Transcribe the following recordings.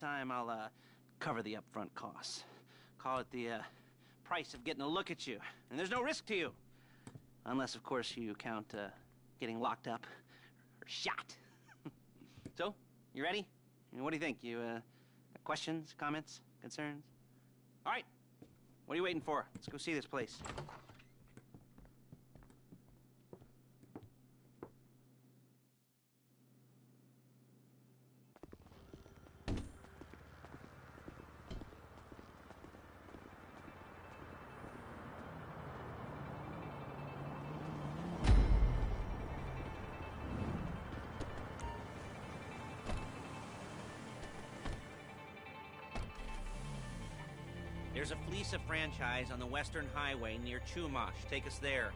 time I'll cover the upfront costs. Call it the price of getting a look at you. And there's no risk to you. Unless, of course, you count getting locked up or shot. So, you ready? What do you think? You questions, comments, concerns? All right. What are you waiting for? Let's go see this place. There's a Fleece franchise on the Western Highway near Chumash. Take us there.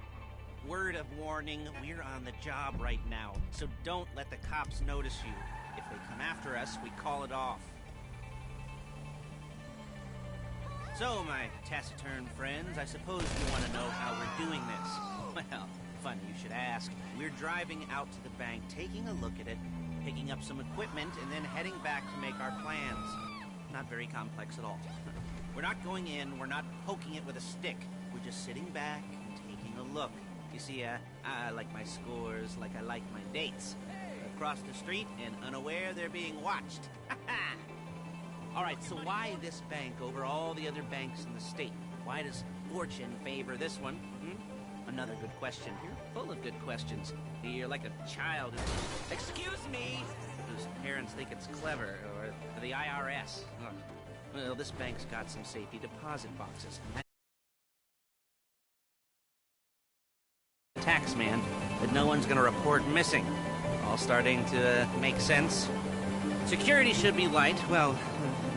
Word of warning, we're on the job right now, so don't let the cops notice you. If they come after us, we call it off. So, my taciturn friends, I suppose you want to know how we're doing this. Well, funny you should ask. We're driving out to the bank, taking a look at it, picking up some equipment, and then heading back to make our plans. Not very complex at all. We're not going in, we're not poking it with a stick. We're just sitting back and taking a look. You see, I like my scores like I like my dates. Across the street and unaware they're being watched. All right, so why this bank over all the other banks in the state? Why does fortune favor this one? Another good question. You're full of good questions. You're like a child. Excuse me! Whose parents think it's clever, or the IRS. Ugh. Well, this bank's got some safety deposit boxes. Tax man that no one's gonna report missing. All starting to make sense. Security should be light, well,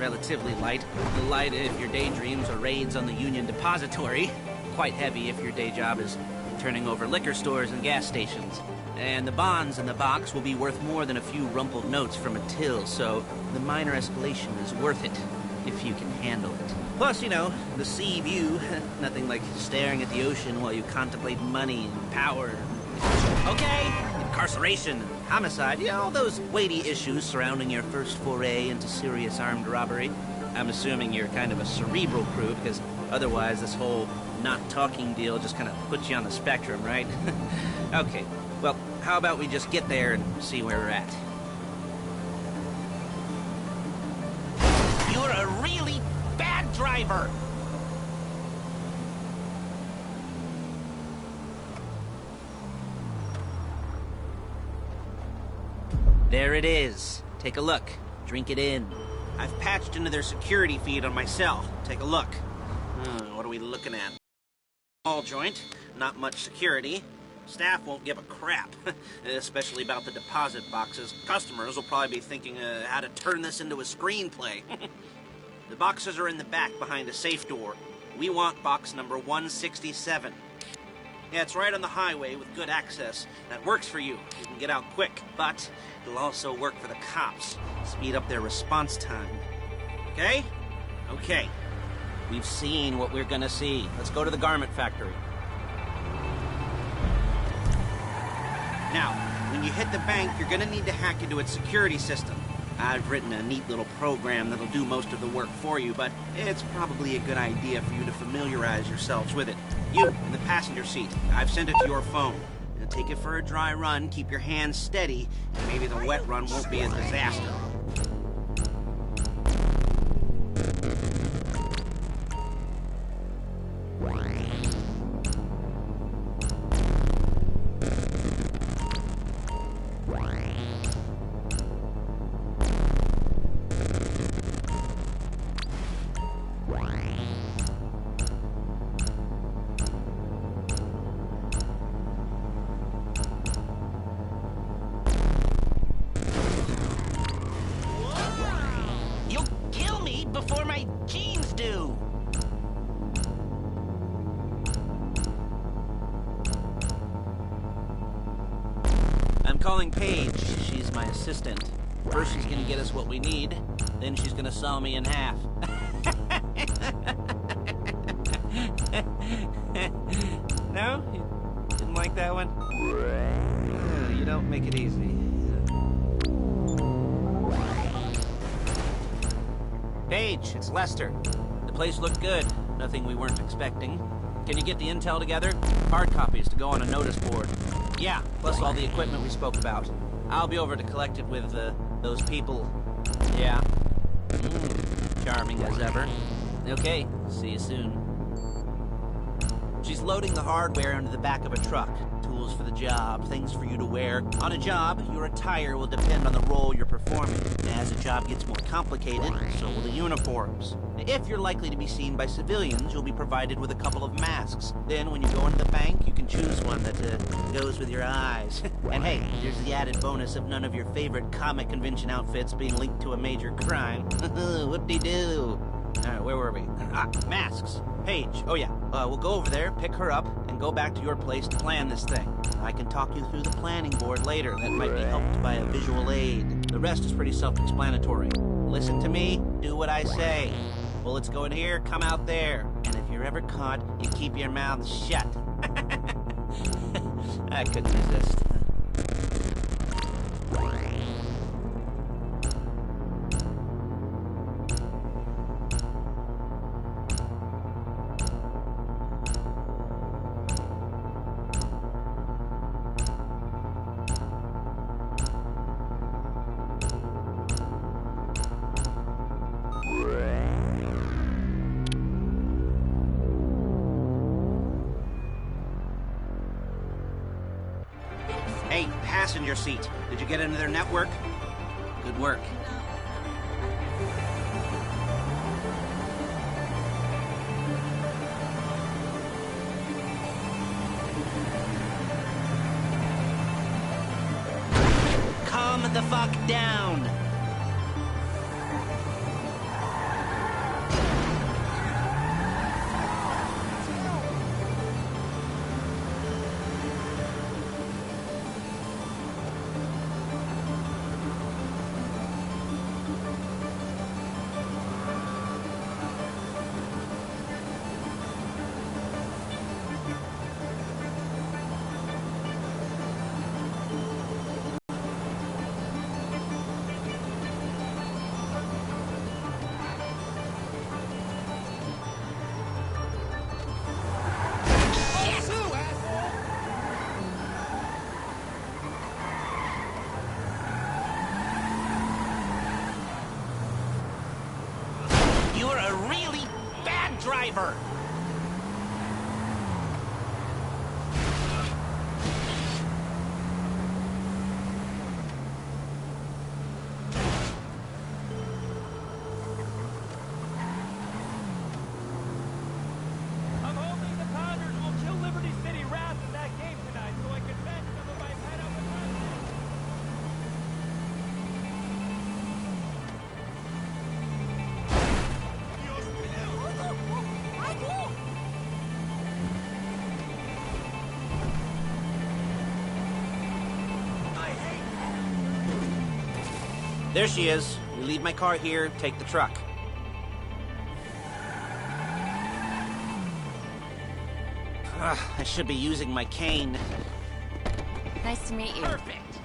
relatively light. Light if your daydreams are raids on the Union Depository. Quite heavy if your day job is turning over liquor stores and gas stations. And the bonds in the box will be worth more than a few rumpled notes from a till, so the minor escalation is worth it. If you can handle it. Plus, you know, the sea view. Nothing like staring at the ocean while you contemplate money and power. Okay, incarceration, homicide, yeah, all those weighty issues surrounding your first foray into serious armed robbery. I'm assuming you're kind of a cerebral crew, because otherwise this whole not talking deal just kind of puts you on the spectrum, right? Okay, well, how about we just get there and see where we're at? You're a really bad driver! There it is. Take a look. Drink it in. I've patched into their security feed on my cell. Take a look. What are we looking at? Small joint, not much security. Staff won't give a crap, especially about the deposit boxes. Customers will probably be thinking how to turn this into a screenplay. The boxes are in the back behind a safe door. We want box number 167. Yeah, it's right on the highway with good access. That works for you. You can get out quick, but it'll also work for the cops. Speed up their response time. Okay? Okay. We've seen what we're gonna see. Let's go to the garment factory. Now, when you hit the bank, you're gonna need to hack into its security system. I've written a neat little program that'll do most of the work for you, but it's probably a good idea for you to familiarize yourselves with it. You, in the passenger seat, I've sent it to your phone. Now take it for a dry run, keep your hands steady, and maybe the wet run won't be a disaster. Before my jeans do! I'm calling Paige. She's my assistant. First she's gonna get us what we need, then she's gonna saw me in half. No? You didn't like that one? You don't make it easy. Paige, it's Lester. The place looked good. Nothing we weren't expecting. Can you get the intel together? Hard copies to go on a notice board. Yeah, plus all the equipment we spoke about. I'll be over to collect it with, those people. Yeah. Charming as ever. Okay, see you soon. She's loading the hardware into the back of a truck. Tools for the job, things for you to wear. On a job, your attire will depend on the role you're performing. As the job gets more complicated, so will the uniforms. If you're likely to be seen by civilians, you'll be provided with a couple of masks. Then when you go into the bank, you can choose one that goes with your eyes. And hey, there's the added bonus of none of your favorite comic convention outfits being linked to a major crime. Whoop-de-doo. Alright, where were we? Masks. Paige. Oh yeah, we'll go over there, pick her up, and go back to your place to plan this thing. I can talk you through the planning board later. That might be helped by a visual aid. The rest is pretty self-explanatory. Listen to me, do what I say. Bullets go in here, come out there. And if you're ever caught, you keep your mouth shut. I couldn't resist. Hey, passenger seat. Did you get into their network? Good work. Calm the fuck down. You're a really bad driver! I'm hoping the Pounders will kill Liberty City Rats in that game tonight so I can vent some of my pent-up aggression. There she is. We leave my car here, take the truck. I should be using my cane. Nice to meet you. Perfect.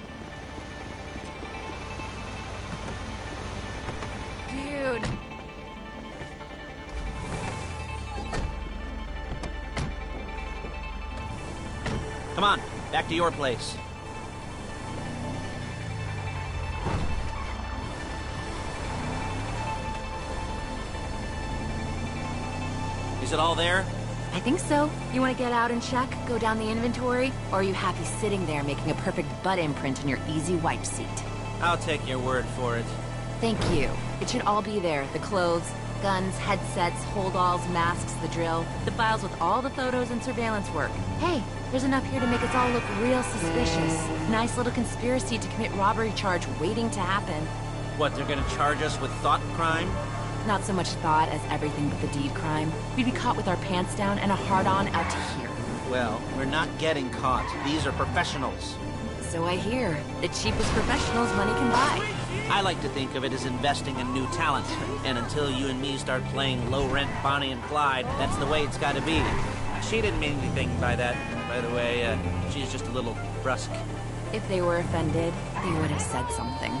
Dude. Come on, back to your place. Is it all there? I think so. You want to get out and check? Go down the inventory? Or are you happy sitting there making a perfect butt imprint in your easy wipe seat? I'll take your word for it. Thank you. It should all be there. The clothes, guns, headsets, hold-alls, masks, the drill, the files with all the photos and surveillance work. Hey, there's enough here to make us all look real suspicious. Nice little conspiracy to commit robbery charge waiting to happen. What, they're gonna charge us with thought crime? Not so much thought as everything but the deed crime. We'd be caught with our pants down and a hard-on out to here. Well, we're not getting caught. These are professionals. So I hear. The cheapest professionals money can buy. I like to think of it as investing in new talent. And until you and me start playing low-rent Bonnie and Clyde, that's the way it's gotta be. She didn't mean anything by that, by the way. She's just a little brusque. If they were offended, they would have said something.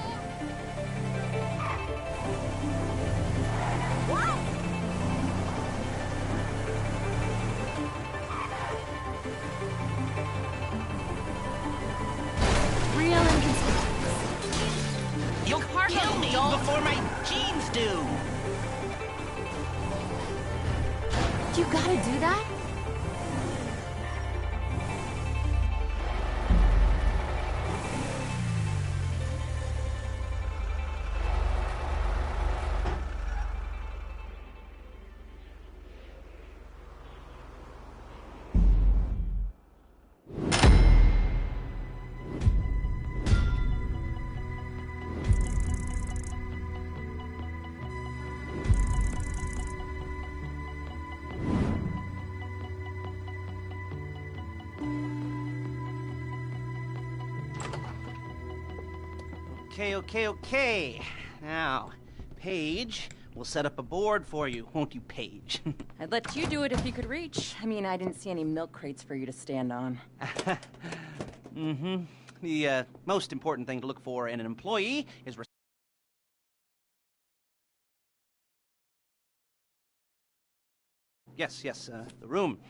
really do that? Okay. Now, Paige, we'll set up a board for you, won't you, Paige? I'd let you do it if you could reach. I mean, I didn't see any milk crates for you to stand on. The most important thing to look for in an employee is Yes, the room.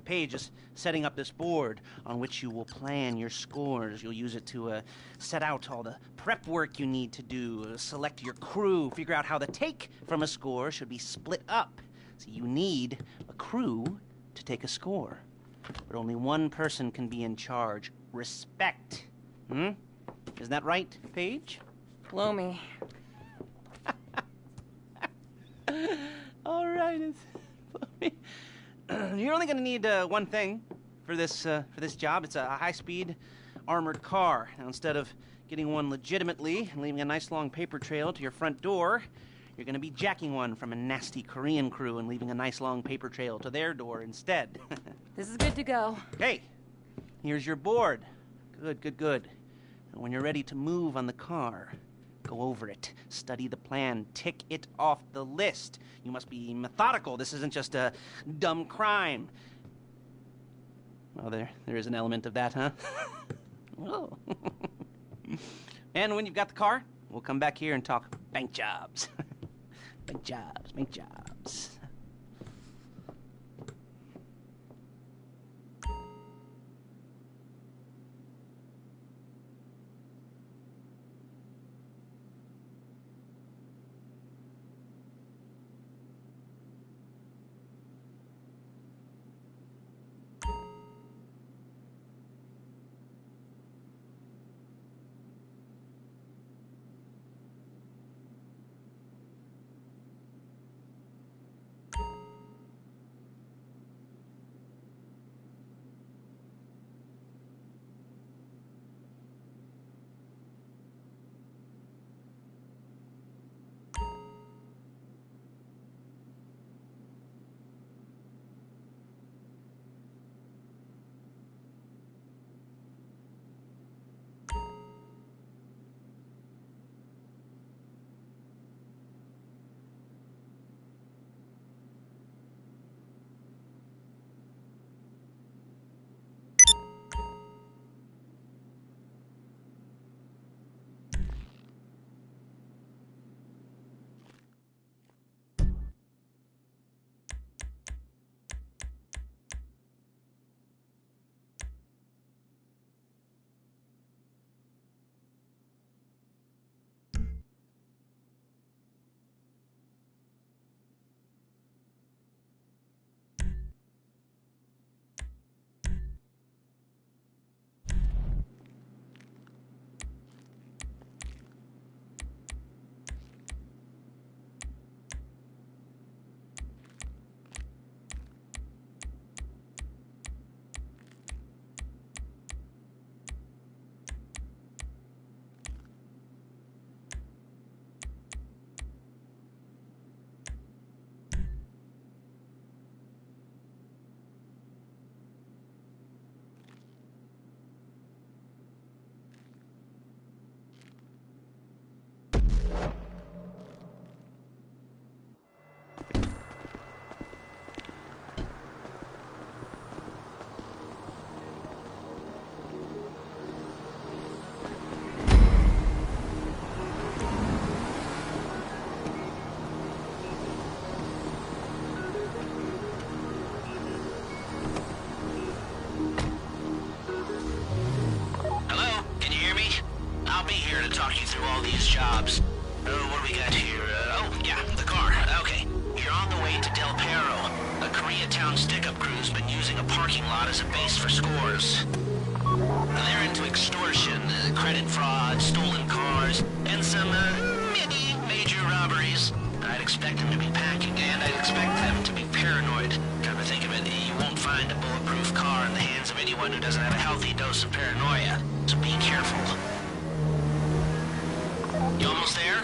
Paige is setting up this board on which you will plan your scores. You'll use it to set out all the prep work you need to do, select your crew, figure out how the take from a score should be split up. So you need a crew to take a score. But only one person can be in charge. Respect. Isn't that right, Paige? Blow me. All right. You're only going to need one thing for this job. It's a high-speed armored car. Now, instead of getting one legitimately and leaving a nice long paper trail to your front door, you're going to be jacking one from a nasty Korean crew and leaving a nice long paper trail to their door instead. This is good to go. Okay, here's your board. Good. And when you're ready to move on the car, go over it, study the plan, tick it off the list. You must be methodical. This isn't just a dumb crime. Well, there is an element of that, huh? Oh. And when you've got the car, we'll come back here and talk bank jobs. Bank jobs. who's been using a parking lot as a base for scores. They're into extortion, credit fraud, stolen cars, and some mini major robberies. I'd expect them to be packing, and I'd expect them to be paranoid. Come to think of it, you won't find a bulletproof car in the hands of anyone who doesn't have a healthy dose of paranoia. So be careful. You almost there?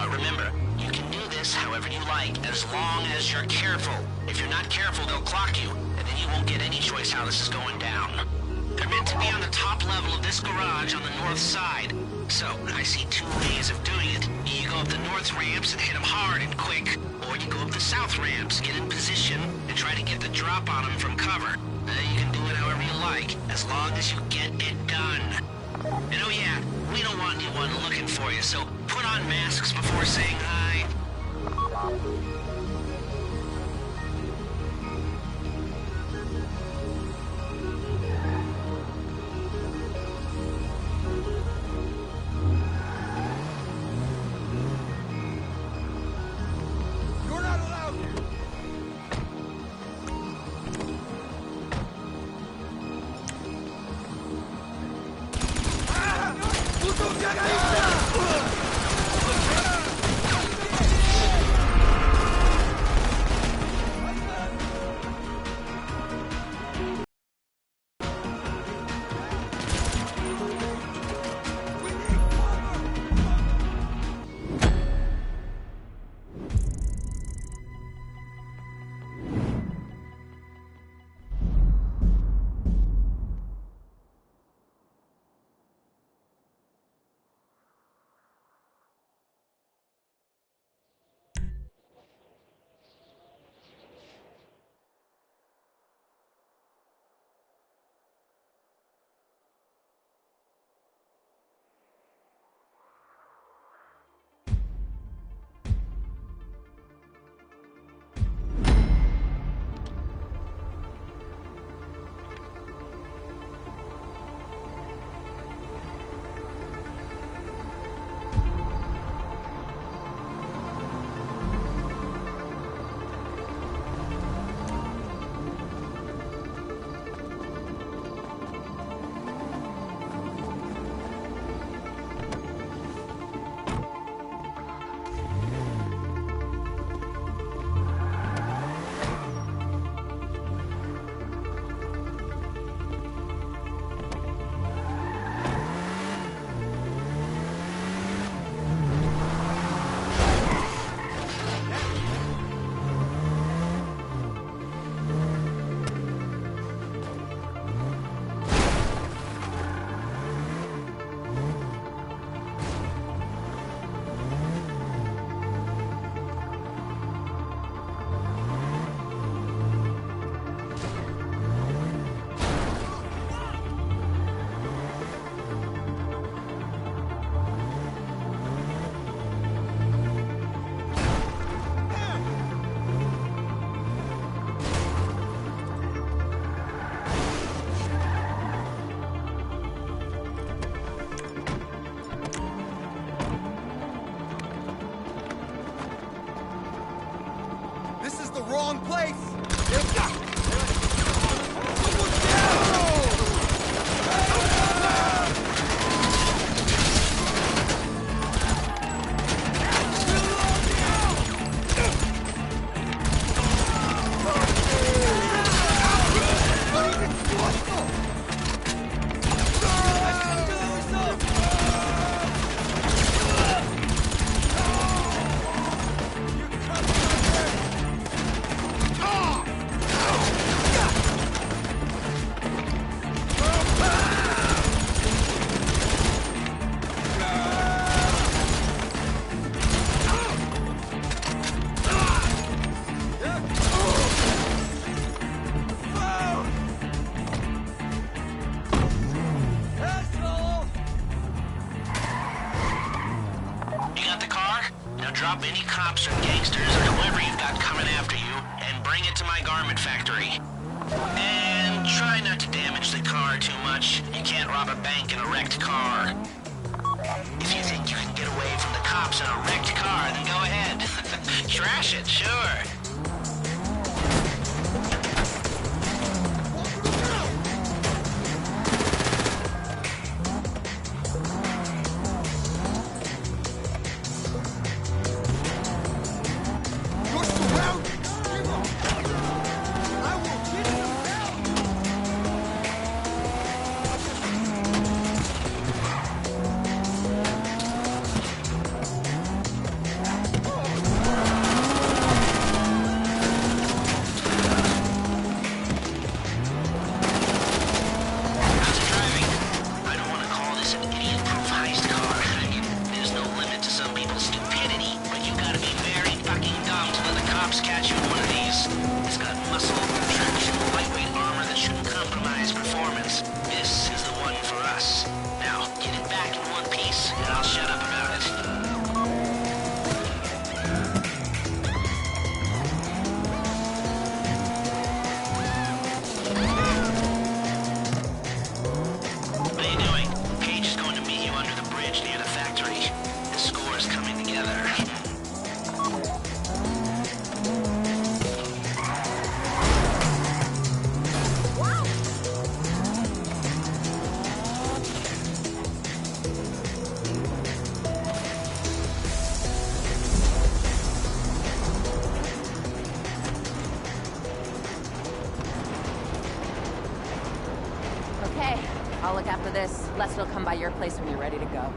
Remember, you can do this however you like, as long as you're careful. If you're not careful, they'll clock you, and then you won't get any choice how this is going down. They're meant to be on the top level of this garage on the north side. So, I see two ways of doing it. You go up the north ramps and hit them hard and quick, or you go up the south ramps, get in position, and try to get the drop on them from cover. You can do it however you like, as long as you get it done. And oh yeah, we don't want anyone looking for you, so put on masks before saying hi. You're not allowed here. Wrong place! Drop any cops or gangsters or whoever you've got coming after you, and bring it to my garment factory. And try not to damage the car too much. You can't rob a bank in a wrecked car. If you think you can get away from the cops in a wrecked car, then go ahead. Trash it, sure. cops catch you in one of these. It's got muscle, traction, lightweight armor that shouldn't compromise performance. This is the one for us. Now, get it back in one piece, and I'll shut up about it. What are you doing? Cage is going to meet you under the bridge near the factory. The score is coming together. Okay, I'll look after this. Lester will come by your place when you're ready to go.